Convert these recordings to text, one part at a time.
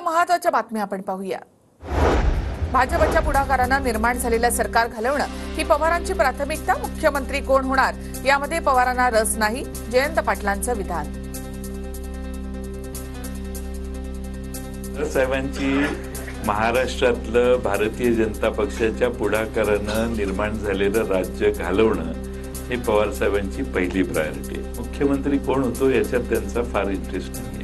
महत्त्वाच्या बातम्या आपण पाहूया। भाजपच्या पुढाकारानं निर्माण झालेलं सरकार घालवणं ही पवारांची प्राथमिकता। मुख्यमंत्री कोण होणार यामध्ये पवारांना रस नाही, जयंत पाटलांचं विधान। साहेबांची महाराष्ट्रातलं भारतीय जनता पक्षाच्या पुढाकारानं निर्माण झालेलं राज्य घालवणं हे पवार साहेबांची पहिली प्रायोरिटी आहे। मुख्यमंत्री कोण होतो याच्यात त्यांचा फार इंटरेस्ट नाहीये।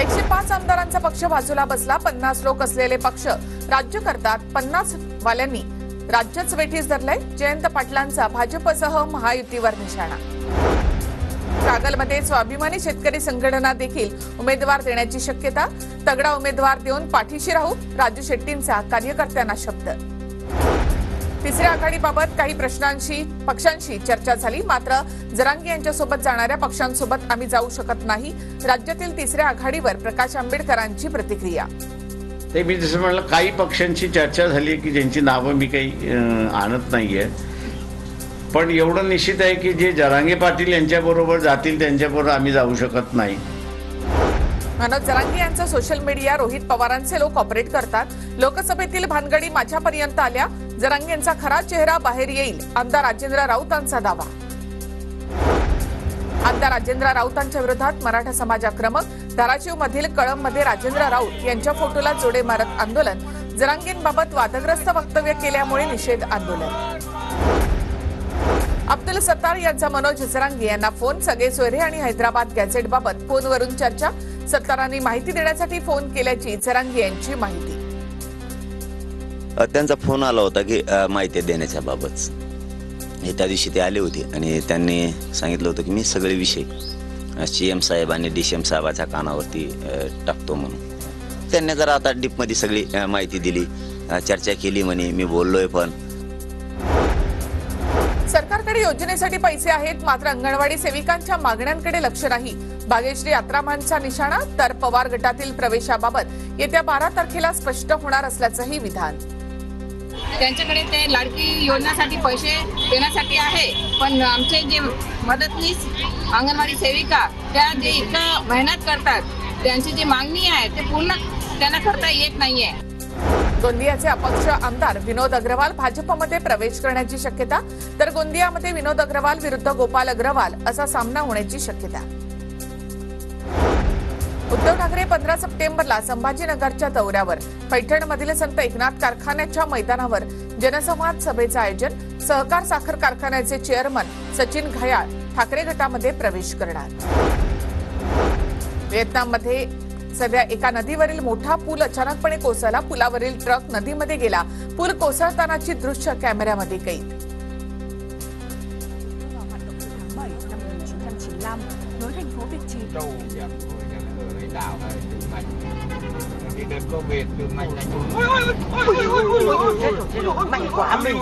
105 आमदारांचा पक्ष बाजूला बसला। 50 लोक असलेले पक्ष राज्य करतात। 50 वाल्यांनी राज्यच वेठीस धरलंय। जयंत पाटलांचा भाजपसह महायुतीवर निशाणा। कागलमध्ये स्वाभिमानी शेतकरी संघटना देखील उमेदवार देण्याची शक्यता। तगडा उमेदवार देऊन पाठीशी राहू, राजू शेट्टींचा कार्यकर्त्यांना शब्द। तिसऱ्या आघाडीबाबत काही पक्षांशी चर्चा झाली, मात्र जरांगे यांच्यासोबत जाणाऱ्या पक्षांसोबत आम्ही जाऊ शकत नाही। राज्यातील तिसऱ्या आघाडीवर प्रकाश आंबेडकरांची प्रतिक्रिया। ते मी जसं म्हणलं, काही पक्षांची चर्चा झाली की ज्यांची नावं मी काही आणत नाहीये, पण एवढं निश्चित आहे की जे जरांगे पाटील यांच्याबरोबर जातील त्यांच्याबरोबर आम्ही जाऊ शकत नाही। मनोज जरांगे यांचा सोशल मीडिया रोहित पवारांचे लोक ऑपरेट करतात। लोकसभेतील भानगडी माझ्यापर्यंत आल्या, जरांगेंचा खरा चेहरा बाहेर येईल, आमदार राजेंद्र राऊतांचा दावा। आमदार राजेंद्र राऊतांच्या विरोधात मराठा समाज आक्रमक। धाराशिव मधील कळंबमध्ये राजेंद्र राऊत यांच्या फोटोला जोडे मारत आंदोलन। जरांगेंबाबत वादग्रस्त वक्तव्य केल्यामुळे निषेध आंदोलन। अब्दुल सत्तार यांचा मनोज जरांगे यांना फोन। सगळे सोयरे आणि हैदराबाद गॅझेटबाबत फोनवरून चर्चा। सत्तारांनी माहिती देण्यासाठी फोन केल्याची जरांगे यांची माहिती। त्यांचा फोन आला होता की माहिती देण्याच्या बाबत। त्या दिवशी ते आले होते आणि त्यांनी सांगितलं होतं की मी सगळे विषय सीएम साहेब आणि डीसीएम साहेबाच्या कानावरती टाकतो म्हणून। त्यांनी जरा आता डीपमध्ये सगळी माहिती दिली, चर्चा केली म्हणे, मी बोललोय पण। सरकारकडे योजनेसाठी पैसे आहेत, मात्र अंगणवाडी सेविकांच्या मागण्यांकडे लक्ष नाही। भाग्यश्री आत्रामांचा निशाणा। तर पवार गटातील प्रवेशाबाबत येत्या 12 तारखेला स्पष्ट होणार असल्याचंही विधान। त्यांच्याकडे ते लाडकी योजनेसाठी पैसे देण्यासाठी आहे, पण आमचे जे मदतनीस अंगणवाडी सेविका त्या जे इतकं मेहनत करतात, त्यांची जी मागणी आहे ते पूर्ण त्यांना करता येत नाहीये। गोंदियाचे अपक्ष आमदार विनोद अग्रवाल भाजपमध्ये प्रवेश करण्याची शक्यता। तर गोंदियामध्ये विनोद अग्रवाल विरुद्ध गोपाल अग्रवाल असा सामना होण्याची शक्यता। उद्धव ठाकरे 15 सप्टेंबरला संभाजीनगरच्या दौऱ्यावर। पैठणमधील संत एकनाथ कारखान्याच्या मैदानावर जनसंवाद सभेचं आयोजन। सहकार साखर कारखान्याचे चेअरमन सचिन घायाळ ठाकरे गटामध्ये प्रवेश करणार। व्हिएतनाममध्ये सध्या एका नदीवरील मोठा पूल अचानकपणे कोसळला। पुलावरील ट्रक नदीमध्ये गेला। पूल कोसळतानाची दृश्य कॅमेऱ्यामध्ये कैद। mạnh quá mình